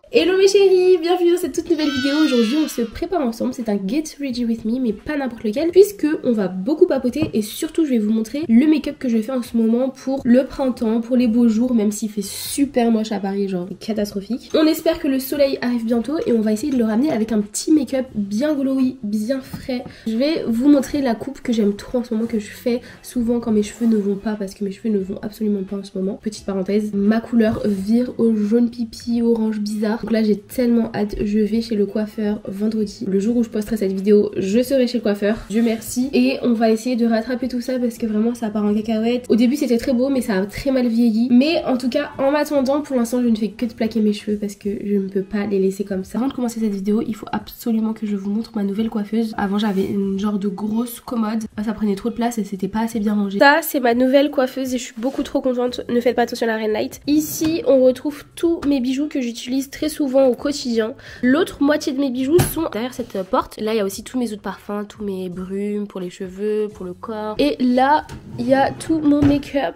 Hello mes chéris, bienvenue dans cette toute nouvelle vidéo. Aujourd'hui on se prépare ensemble, c'est un Get Ready With Me mais pas n'importe lequel, puisque on va beaucoup papoter et surtout je vais vous montrer le make-up que je fais en ce moment pour le printemps, pour les beaux jours, même s'il fait super moche à Paris, genre catastrophique. On espère que le soleil arrive bientôt et on va essayer de le ramener avec un petit make-up bien glowy, bien frais. Je vais vous montrer la coupe que j'aime trop en ce moment, que je fais souvent quand mes cheveux ne vont pas, parce que mes cheveux ne vont absolument pas en ce moment. Petite parenthèse, ma couleur vire au jaune pipi, orange bizarre. Donc là j'ai tellement hâte, je vais chez le coiffeur vendredi. Le jour où je posterai cette vidéo, je serai chez le coiffeur, Dieu merci. Et on va essayer de rattraper tout ça parce que vraiment ça part en cacahuète. Au début c'était très beau mais ça a très mal vieilli. Mais en tout cas en m'attendant, pour l'instant je ne fais que de plaquer mes cheveux parce que je ne peux pas les laisser comme ça. Avant de commencer cette vidéo, il faut absolument que je vous montre ma nouvelle coiffeuse. Avant j'avais une genre de grosse commode, ça prenait trop de place et c'était pas assez bien rangé. Ça c'est ma nouvelle coiffeuse et je suis beaucoup trop contente. Ne faites pas attention à la ring light. Ici on retrouve tous mes bijoux que j'utilise très souvent au quotidien. L'autre moitié de mes bijoux sont derrière cette porte. Là il y a aussi tous mes eaux de parfum, tous mes brumes pour les cheveux, pour le corps. Et là il y a tout mon make-up.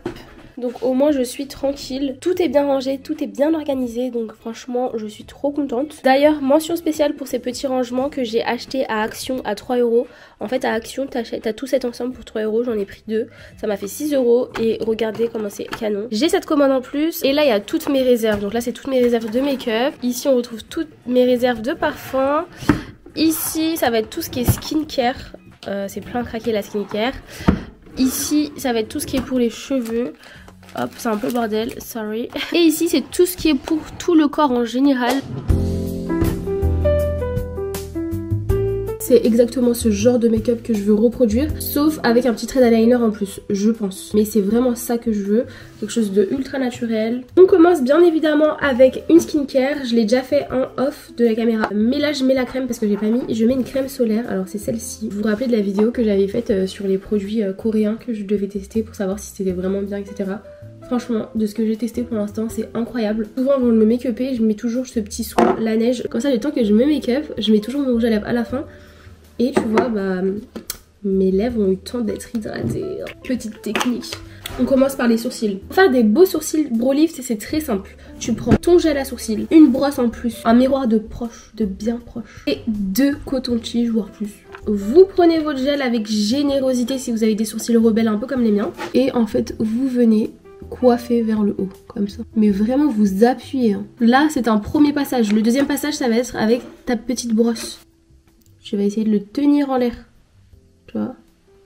Donc au moins je suis tranquille. Tout est bien rangé, tout est bien organisé. Donc franchement je suis trop contente. D'ailleurs mention spéciale pour ces petits rangements que j'ai acheté à Action à 3 €. En fait à Action t'as tout cet ensemble pour 3 €. J'en ai pris 2. Ça m'a fait 6 €. Et regardez comment c'est canon. J'ai cette commande en plus. Et là il y a toutes mes réserves. Donc là c'est toutes mes réserves de make-up. Ici on retrouve toutes mes réserves de parfum. Ici ça va être tout ce qui est skincare. C'est plein craqué la skincare. Ici ça va être tout ce qui est pour les cheveux. Hop, c'est un peu bordel, sorry. Et ici, c'est tout ce qui est pour tout le corps en général. C'est exactement ce genre de make-up que je veux reproduire, sauf avec un petit trait d'eyeliner en plus, je pense. Mais c'est vraiment ça que je veux, quelque chose de ultra naturel. On commence bien évidemment avec une skincare, je l'ai déjà fait en off de la caméra. Mais là je mets la crème parce que j'ai pas mis, je mets une crème solaire, alors c'est celle-ci. Vous vous rappelez de la vidéo que j'avais faite sur les produits coréens que je devais tester pour savoir si c'était vraiment bien, etc. Franchement, de ce que j'ai testé pour l'instant, c'est incroyable. Souvent, avant de me make-upper, je mets toujours ce petit soin, la neige. Comme ça, le temps que je me make-up, je mets toujours mon rouge à lèvres à la fin. Et tu vois, bah, mes lèvres ont eu le temps d'être hydratées. Petite technique. On commence par les sourcils. Pour faire des beaux sourcils Brow Lift, c'est très simple. Tu prends ton gel à sourcils, une brosse en plus, un miroir de proche, de bien proche, et 2 cotons-tiges, voire plus. Vous prenez votre gel avec générosité si vous avez des sourcils rebelles un peu comme les miens. Et en fait, vous venez coiffer vers le haut, comme ça. Mais vraiment, vous appuyez. Hein. Là, c'est un premier passage. Le deuxième passage, ça va être avec ta petite brosse. Je vais essayer de le tenir en l'air. Tu vois.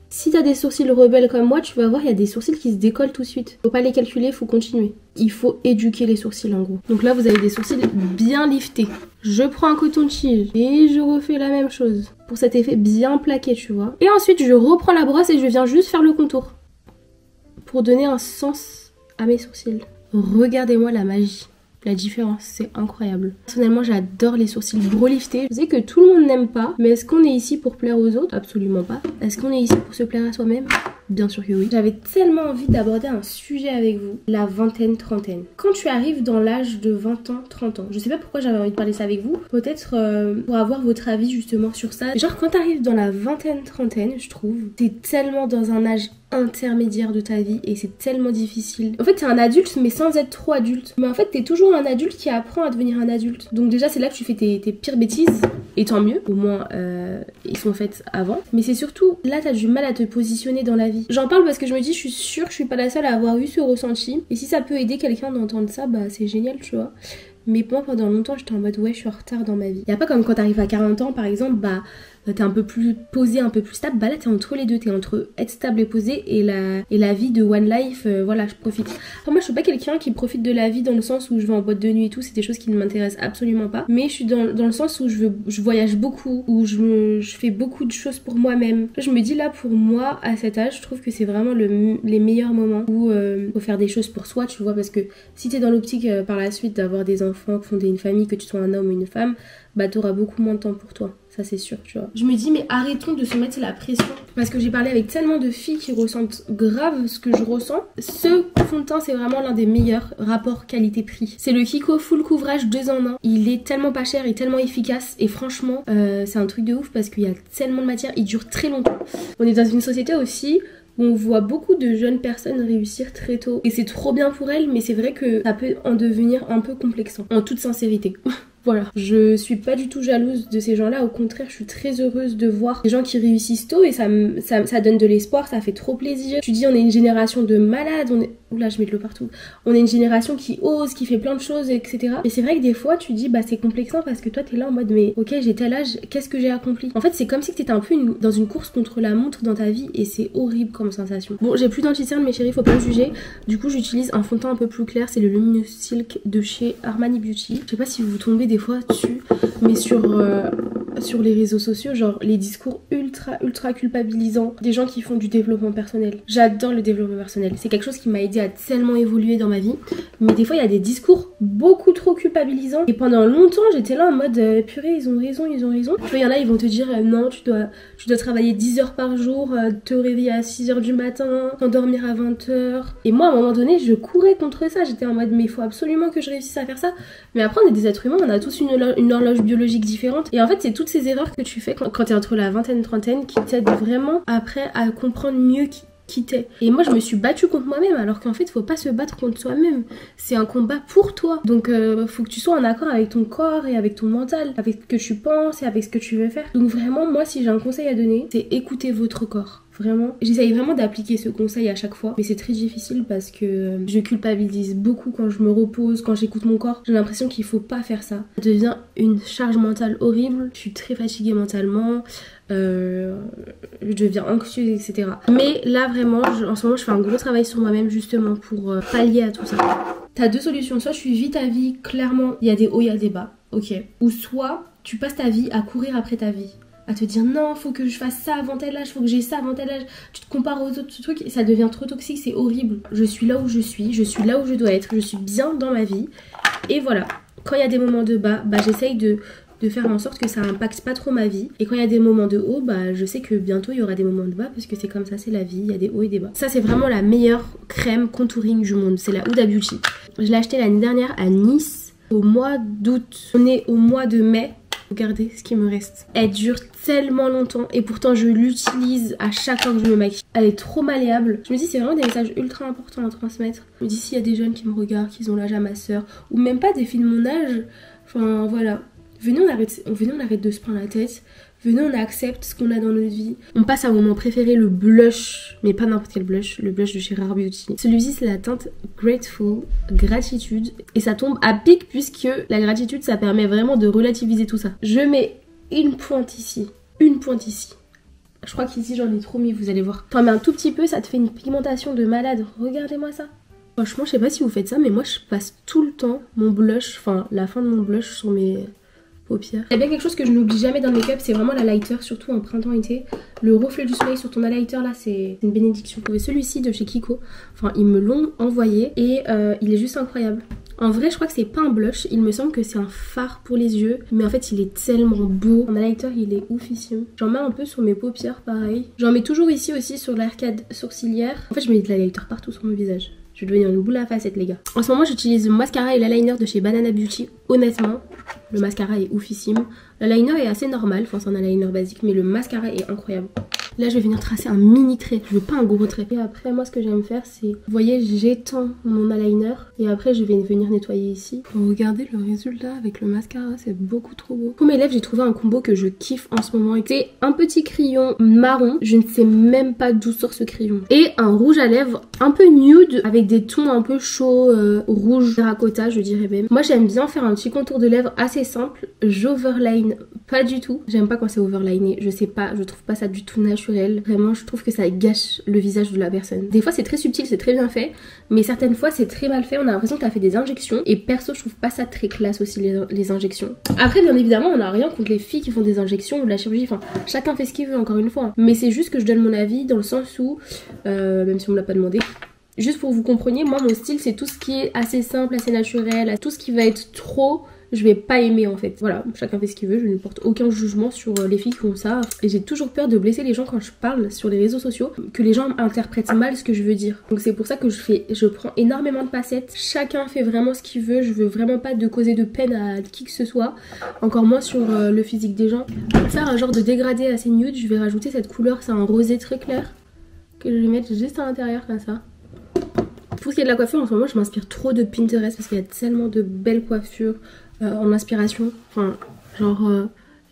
Si t'as des sourcils rebelles comme moi, tu vas voir, il y a des sourcils qui se décollent tout de suite. Faut pas les calculer, faut continuer. Il faut éduquer les sourcils en gros. Donc là, vous avez des sourcils bien liftés. Je prends un coton-tige et je refais la même chose. Pour cet effet bien plaqué, tu vois. Et ensuite, je reprends la brosse et je viens juste faire le contour. Pour donner un sens à mes sourcils. Regardez-moi la magie. La différence, c'est incroyable. Personnellement, j'adore les sourcils brow liftés. Je sais que tout le monde n'aime pas, mais est-ce qu'on est ici pour plaire aux autres? Absolument pas. Est-ce qu'on est ici pour se plaire à soi-même? Bien sûr que oui. J'avais tellement envie d'aborder un sujet avec vous, la vingtaine-trentaine. Quand tu arrives dans l'âge de 20 ans, 30 ans, je sais pas pourquoi j'avais envie de parler ça avec vous, peut-être pour avoir votre avis justement sur ça. Genre quand t'arrives dans la vingtaine-trentaine, je trouve, t'es tellement dans un âge intermédiaire de ta vie et c'est tellement difficile. En fait t'es un adulte mais sans être trop adulte. Mais en fait t'es toujours un adulte qui apprend à devenir un adulte. Donc déjà c'est là que tu fais tes pires bêtises. Et tant mieux, au moins ils sont faites avant. Mais c'est surtout là t'as du mal à te positionner dans la vie. J'en parle parce que je me dis je suis sûre que je suis pas la seule à avoir eu ce ressenti. Et si ça peut aider quelqu'un d'entendre ça, bah c'est génial tu vois. Mais moi pendant longtemps j'étais en mode ouais je suis en retard dans ma vie. Y a pas comme quand t'arrives à 40 ans par exemple, bah t'es un peu plus posé, un peu plus stable. Bah là t'es entre les deux, t'es entre être stable et posé et la vie de one life, voilà je profite. Enfin, moi je suis pas quelqu'un qui profite de la vie dans le sens où je vais en boîte de nuit et tout, c'est des choses qui ne m'intéressent absolument pas. Mais je suis dans le sens où je voyage beaucoup, où je fais beaucoup de choses pour moi-même. Je me dis là pour moi à cet âge, je trouve que c'est vraiment les meilleurs moments où faut faire des choses pour soi, tu vois, parce que si t'es dans l'optique par la suite d'avoir des enfants, fonder une famille, que tu sois un homme ou une femme, bah t'auras beaucoup moins de temps pour toi. Ça c'est sûr, tu vois. Je me dis mais arrêtons de se mettre la pression. Parce que j'ai parlé avec tellement de filles qui ressentent grave ce que je ressens. Ce fond de teint c'est vraiment l'un des meilleurs rapports qualité-prix. C'est le Kiko Full Couvrage 2 en 1. Il est tellement pas cher et tellement efficace. Et franchement c'est un truc de ouf parce qu'il y a tellement de matière. Il dure très longtemps. On est dans une société aussi où on voit beaucoup de jeunes personnes réussir très tôt. Et c'est trop bien pour elles, mais c'est vrai que ça peut en devenir un peu complexant. En toute sincérité. Voilà, je suis pas du tout jalouse de ces gens-là, au contraire, je suis très heureuse de voir des gens qui réussissent tôt et ça donne de l'espoir, ça fait trop plaisir. Tu dis on est une génération de malades, oula je mets de l'eau partout, on est une génération qui ose, qui fait plein de choses, etc. Et c'est vrai que des fois tu dis bah c'est complexant parce que toi t'es là en mode mais ok j'ai tel âge, qu'est-ce que j'ai accompli? En fait c'est comme si t'étais un peu dans une course contre la montre dans ta vie et c'est horrible comme sensation. Bon j'ai plus d'anti-cerne mes chéris, faut pas me juger, du coup j'utilise un fond de teint un peu plus clair, c'est le Luminous Silk de chez Armani Beauty. Je sais pas si vous tombez des fois dessus, mais sur les réseaux sociaux, genre les discours ultra culpabilisants des gens qui font du développement personnel. J'adore le développement personnel, c'est quelque chose qui m'a aidé à tellement évoluer dans ma vie, mais des fois il y a des discours beaucoup trop culpabilisants et pendant longtemps j'étais là en mode purée ils ont raison. Tu vois il y en a ils vont te dire non tu dois travailler 10 heures par jour, te réveiller à 6 heures du matin, t'endormir à 20 heures, et moi à un moment donné je courais contre ça, j'étais en mode mais il faut absolument que je réussisse à faire ça, mais après on est des êtres humains, on a tous une horloge biologique différente et en fait c'est toutes ces erreurs que tu fais quand t'es entre la vingtaine et trentaine qui t'aident vraiment après à comprendre mieux qui t'es. Et moi je me suis battue contre moi-même alors qu'en fait faut pas se battre contre soi-même, c'est un combat pour toi, donc faut que tu sois en accord avec ton corps et avec ton mental, avec ce que tu penses et avec ce que tu veux faire. Donc vraiment moi si j'ai un conseil à donner c'est écouter votre corps. Vraiment, j'essaye vraiment d'appliquer ce conseil à chaque fois, mais c'est très difficile parce que je culpabilise beaucoup quand je me repose, quand j'écoute mon corps. J'ai l'impression qu'il faut pas faire ça. Ça devient une charge mentale horrible, je suis très fatiguée mentalement, je deviens anxieuse, etc. Mais là vraiment, en ce moment je fais un gros travail sur moi-même justement pour pallier à tout ça. T'as deux solutions, soit tu vis ta vie, clairement il y a des hauts, il y a des bas, ok. Ou soit tu passes ta vie à courir après ta vie, à te dire non faut que je fasse ça avant tel âge, faut que j'ai ça avant tel âge, tu te compares aux autres trucs et ça devient trop toxique, c'est horrible. Je suis là où je suis là où je dois être, je suis bien dans ma vie et voilà. Quand il y a des moments de bas, bah j'essaye de faire en sorte que ça impacte pas trop ma vie, et quand il y a des moments de haut, bah je sais que bientôt il y aura des moments de bas parce que c'est comme ça, c'est la vie, il y a des hauts et des bas. Ça c'est vraiment la meilleure crème contouring du monde, c'est la Huda Beauty. Je l'ai achetée l'année dernière à Nice au mois d'août, on est au mois de mai. Regardez ce qui me reste. Elle dure tellement longtemps et pourtant je l'utilise à chaque fois que je me maquille. Elle est trop malléable. Je me dis c'est vraiment des messages ultra importants à transmettre. Je me dis s'il y a des jeunes qui me regardent, qui ont l'âge à ma soeur, ou même pas des filles de mon âge, enfin voilà. Venez on arrête de se prendre la tête. Venez on accepte ce qu'on a dans notre vie. On passe à mon moment préféré, le blush, mais pas n'importe quel blush, le blush de chez Rare Beauty. Celui-ci c'est la teinte Grateful, gratitude, et ça tombe à pic puisque la gratitude ça permet vraiment de relativiser tout ça. Je mets une pointe ici. Je crois qu'ici j'en ai trop mis, vous allez voir. T'en mets un tout petit peu, ça te fait une pigmentation de malade. Regardez-moi ça. Franchement je sais pas si vous faites ça mais moi je passe tout le temps mon blush, enfin la fin de mon blush sur mes paupières. Il y a bien quelque chose que je n'oublie jamais dans le make-up, c'est vraiment la lighter, surtout en printemps-été. Le reflet du soleil sur ton highlighter là, c'est une bénédiction. Vous trouvez celui-ci de chez Kiko, enfin ils me l'ont envoyé et il est juste incroyable. En vrai je crois que c'est pas un blush, il me semble que c'est un fard pour les yeux, mais en fait il est tellement beau. Mon highlighter il est oufissime. J'en mets un peu sur mes paupières pareil. J'en mets toujours ici aussi sur l'arcade sourcilière. En fait je mets de l'highlighter partout sur mon visage. Je vais devenir une boule à facettes les gars. En ce moment j'utilise le mascara et l'eyeliner de chez Banana Beauty. Honnêtement, le mascara est oufissime. L'eyeliner est assez normal, enfin c'est un eyeliner basique, mais le mascara est incroyable. Là je vais venir tracer un mini trait, je veux pas un gros trait. Et après moi ce que j'aime faire c'est, vous voyez j'étends mon eyeliner et après je vais venir nettoyer ici. Regardez le résultat avec le mascara, c'est beaucoup trop beau. Pour mes lèvres j'ai trouvé un combo que je kiffe en ce moment. C'est un petit crayon marron, je ne sais même pas d'où sort ce crayon. Et un rouge à lèvres un peu nude avec des tons un peu chauds, rouge terracotta je dirais même. Moi j'aime bien faire un petit contour de lèvres assez simple, j'overline pas du tout. J'aime pas quand c'est overliné, je sais pas, je trouve pas ça du tout naturel. Vraiment je trouve que ça gâche le visage de la personne. Des fois c'est très subtil, c'est très bien fait, mais certaines fois c'est très mal fait, on a l'impression que t'as fait des injections et perso je trouve pas ça très classe aussi les injections. Après bien évidemment on a rien contre les filles qui font des injections ou de la chirurgie, enfin chacun fait ce qu'il veut encore une fois, mais c'est juste que je donne mon avis dans le sens où, même si on me l'a pas demandé, juste pour que vous compreniez, moi mon style c'est tout ce qui est assez simple, assez naturel, tout ce qui va être trop, je vais pas aimer en fait. Voilà, chacun fait ce qu'il veut, je ne porte aucun jugement sur les filles qui font ça. Et j'ai toujours peur de blesser les gens quand je parle sur les réseaux sociaux, que les gens interprètent mal ce que je veux dire. Donc c'est pour ça que je prends énormément de facettes. Chacun fait vraiment ce qu'il veut, je veux vraiment pas de causer de peine à qui que ce soit, encore moins sur le physique des gens. Pour faire un genre de dégradé assez nude, je vais rajouter cette couleur, c'est un rosé très clair, que je vais mettre juste à l'intérieur comme ça. Pour ce qui est de la coiffure, en ce moment je m'inspire trop de Pinterest parce qu'il y a tellement de belles coiffures en inspiration. Enfin, genre...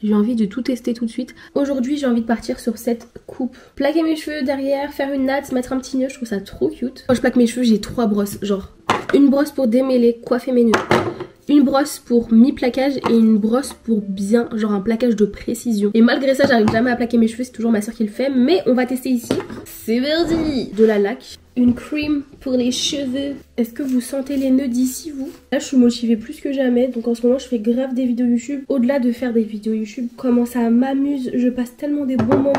j'ai envie de tout tester tout de suite. Aujourd'hui, j'ai envie de partir sur cette coupe. Plaquer mes cheveux derrière, faire une natte, mettre un petit nœud, je trouve ça trop cute. Quand je plaque mes cheveux, j'ai 3 brosses. Genre, une brosse pour démêler, coiffer mes nœuds. Une brosse pour mi-plaquage et une brosse pour bien, genre un plaquage de précision. Et malgré ça, j'arrive jamais à plaquer mes cheveux, c'est toujours ma soeur qui le fait. Mais on va tester ici. C'est verdi. De la laque. Une cream pour les cheveux. Est-ce que vous sentez les nœuds d'ici, vous? Là, je suis motivée plus que jamais. Donc en ce moment, je fais grave des vidéos YouTube. Au-delà de faire des vidéos YouTube, comment ça m'amuse. Je passe tellement des bons moments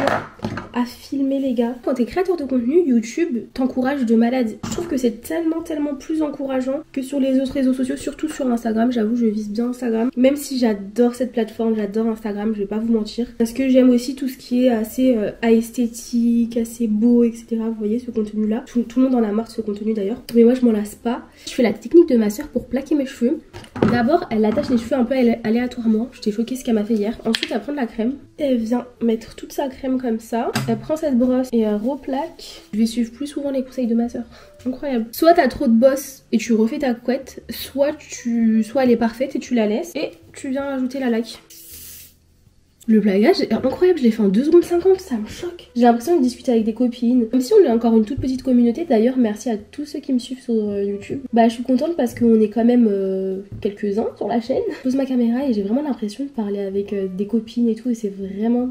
à filmer, les gars. Quand t'es créateur de contenu, YouTube t'encourage de malade. Je trouve que c'est tellement plus encourageant que sur les autres réseaux sociaux, surtout sur Instagram. J'avoue, je vise bien Instagram. Même si j'adore cette plateforme, j'adore Instagram, je vais pas vous mentir. Parce que j'aime aussi tout ce qui est assez esthétique, assez beau, etc. Vous voyez ce contenu-là. Tout le monde en a marre de ce contenu d'ailleurs. Mais moi, je m'en lasse pas. Je fais la technique de ma soeur pour plaquer mes cheveux. D'abord, elle attache les cheveux un peu aléatoirement. J'étais choquée ce qu'elle m'a fait hier. Ensuite, elle prend de la crème. Elle vient mettre toute sa crème comme ça. Elle prend cette brosse et elle replaque. Je vais suivre plus souvent les conseils de ma soeur. Incroyable. Soit t'as trop de bosse et tu refais ta couette, soit elle est parfaite et tu la laisses et tu viens ajouter la laque. Le plaquage est incroyable, je l'ai fait en 2 secondes 50, ça me choque. J'ai l'impression de discuter avec des copines. Même si on est encore une toute petite communauté, d'ailleurs merci à tous ceux qui me suivent sur YouTube. Bah je suis contente parce qu'on est quand même quelques-uns sur la chaîne. Je pose ma caméra et j'ai vraiment l'impression de parler avec des copines et tout et c'est vraiment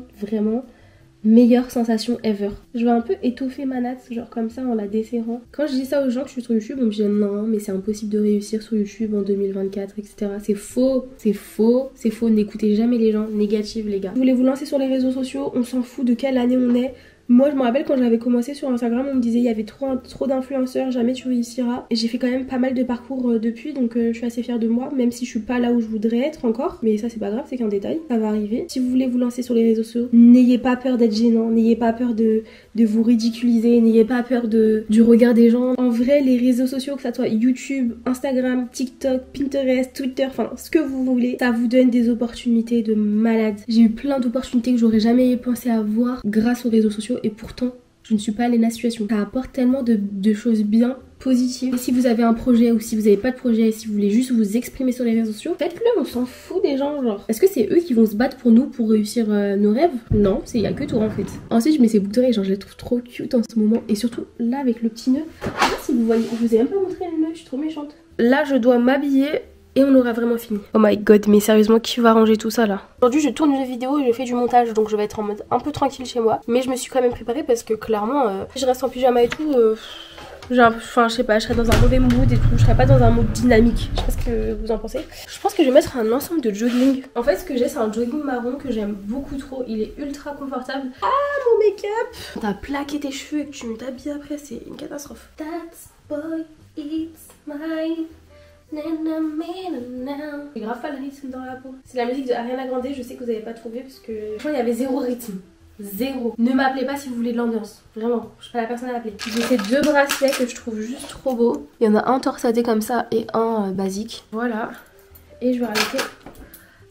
meilleure sensation ever. Je vais un peu étoffer ma natte, genre comme ça en la desserrant. Quand je dis ça aux gens que je suis sur YouTube, on me dit non mais c'est impossible de réussir sur YouTube en 2024, etc. C'est faux, c'est faux, c'est faux. N'écoutez jamais les gens négatifs, les gars. Vous voulez vous lancer sur les réseaux sociaux, on s'en fout de quelle année on est. Moi je me rappelle quand j'avais commencé sur Instagram, on me disait il y avait trop d'influenceurs, jamais tu réussiras. Et j'ai fait quand même pas mal de parcours depuis, donc je suis assez fière de moi, même si je suis pas là où je voudrais être encore. Mais ça c'est pas grave, c'est qu'un détail, ça va arriver. Si vous voulez vous lancer sur les réseaux sociaux, n'ayez pas peur d'être gênant, n'ayez pas peur de vous ridiculiser, n'ayez pas peur du regard des gens. En vrai, les réseaux sociaux, que ça soit YouTube, Instagram, TikTok, Pinterest, Twitter, enfin ce que vous voulez, ça vous donne des opportunités de malade. J'ai eu plein d'opportunités que j'aurais jamais pensé avoir grâce aux réseaux sociaux. Et pourtant, je ne suis pas aliénée à la situation. Ça apporte tellement de choses bien positives. Et si vous avez un projet ou si vous n'avez pas de projet, si vous voulez juste vous exprimer sur les réseaux sociaux, faites-le, on s'en fout des gens, genre. Est-ce que c'est eux qui vont se battre pour nous pour réussir nos rêves? Non, il n'y a que toi en fait. Ensuite, je mets ces boucles d'oreilles, genre je les trouve trop cute en ce moment. Et surtout là avec le petit nœud. Je sais pas si vous voyez, je vous ai même pas montré le nœud, je suis trop méchante. Là, je dois m'habiller. Et on aura vraiment fini. Oh my god, mais sérieusement, qui va ranger tout ça là? Aujourd'hui, je tourne une vidéo et je fais du montage, donc je vais être en mode un peu tranquille chez moi. Mais je me suis quand même préparée parce que clairement, si je reste en pyjama et tout, enfin, je sais pas, je serais dans un mauvais mood et tout. Je serais pas dans un mood dynamique. Je sais pas ce que vous en pensez. Je pense que je vais mettre un ensemble de jogging. En fait, ce que j'ai, c'est un jogging marron que j'aime beaucoup trop. Il est ultra confortable. Ah, mon make-up! T'as plaqué tes cheveux et que tu t'habilles après, c'est une catastrophe. That's boy, it's mine. J'ai grave pas le rythme dans la peau. C'est la musique de Ariana Grande, je sais que vous avez pas trouvé parce que franchement il y avait zéro rythme. Zéro. Ne m'appelez pas si vous voulez de l'ambiance. Vraiment, je suis pas la personne à appeler. J'ai ces 2 bracelets que je trouve juste trop beaux. Il y en a un torsadé comme ça et un basique. Voilà. Et je vais rajouter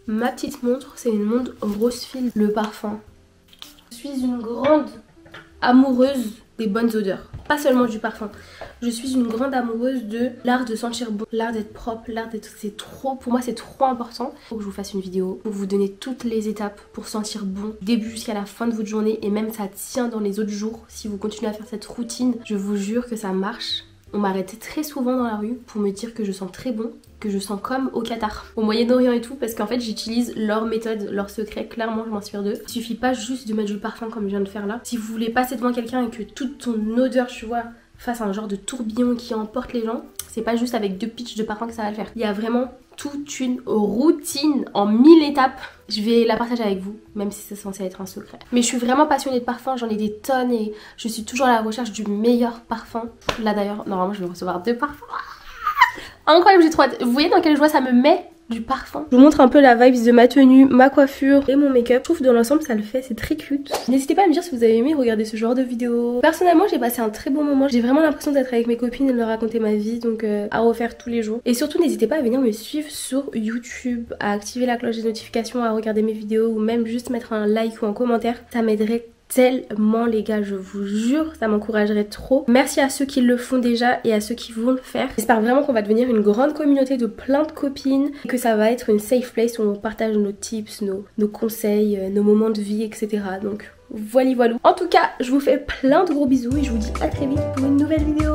ma petite montre. C'est une montre Rose Fil, le parfum. Je suis une grande amoureuse des bonnes odeurs. Pas seulement du parfum. Je suis une grande amoureuse de l'art de sentir bon, l'art d'être propre, l'art d'être... C'est trop... Pour moi, c'est trop important. Faut que je vous fasse une vidéo pour vous donner toutes les étapes pour sentir bon, début jusqu'à la fin de votre journée. Et même ça tient dans les autres jours. Si vous continuez à faire cette routine, je vous jure que ça marche. On m'arrêtait très souvent dans la rue pour me dire que je sens très bon, que je sens comme au Qatar, au Moyen-Orient et tout, parce qu'en fait j'utilise leur méthode, leur secret, clairement je m'inspire d'eux. Il suffit pas juste de mettre du parfum comme je viens de faire là. Si vous voulez passer devant quelqu'un et que toute ton odeur, tu vois, fasse un genre de tourbillon qui emporte les gens, c'est pas juste avec 2 pitchs de parfum que ça va le faire. Il y a vraiment toute une routine en 1000 étapes. Je vais la partager avec vous, même si c'est censé être un secret. Mais je suis vraiment passionnée de parfum, j'en ai des tonnes et je suis toujours à la recherche du meilleur parfum. Là d'ailleurs, normalement je vais recevoir 2 parfums. Incroyable, j'ai trop hâte. Vous voyez dans quelle joie ça me met du parfum. Je vous montre un peu la vibes de ma tenue, ma coiffure et mon make-up. Je trouve que dans l'ensemble ça le fait, c'est très cute. N'hésitez pas à me dire si vous avez aimé regarder ce genre de vidéo. Personnellement j'ai passé un très bon moment. J'ai vraiment l'impression d'être avec mes copines et de leur raconter ma vie, donc à refaire tous les jours. Et surtout n'hésitez pas à venir me suivre sur YouTube, à activer la cloche des notifications, à regarder mes vidéos ou même juste mettre un like ou un commentaire. Ça m'aiderait tellement les gars, je vous jure, ça m'encouragerait trop. Merci à ceux qui le font déjà et à ceux qui vont le faire. J'espère vraiment qu'on va devenir une grande communauté de plein de copines et que ça va être une safe place où on partage nos tips, nos conseils, nos moments de vie, etc. Donc voilà. En tout cas, je vous fais plein de gros bisous et je vous dis à très vite pour une nouvelle vidéo.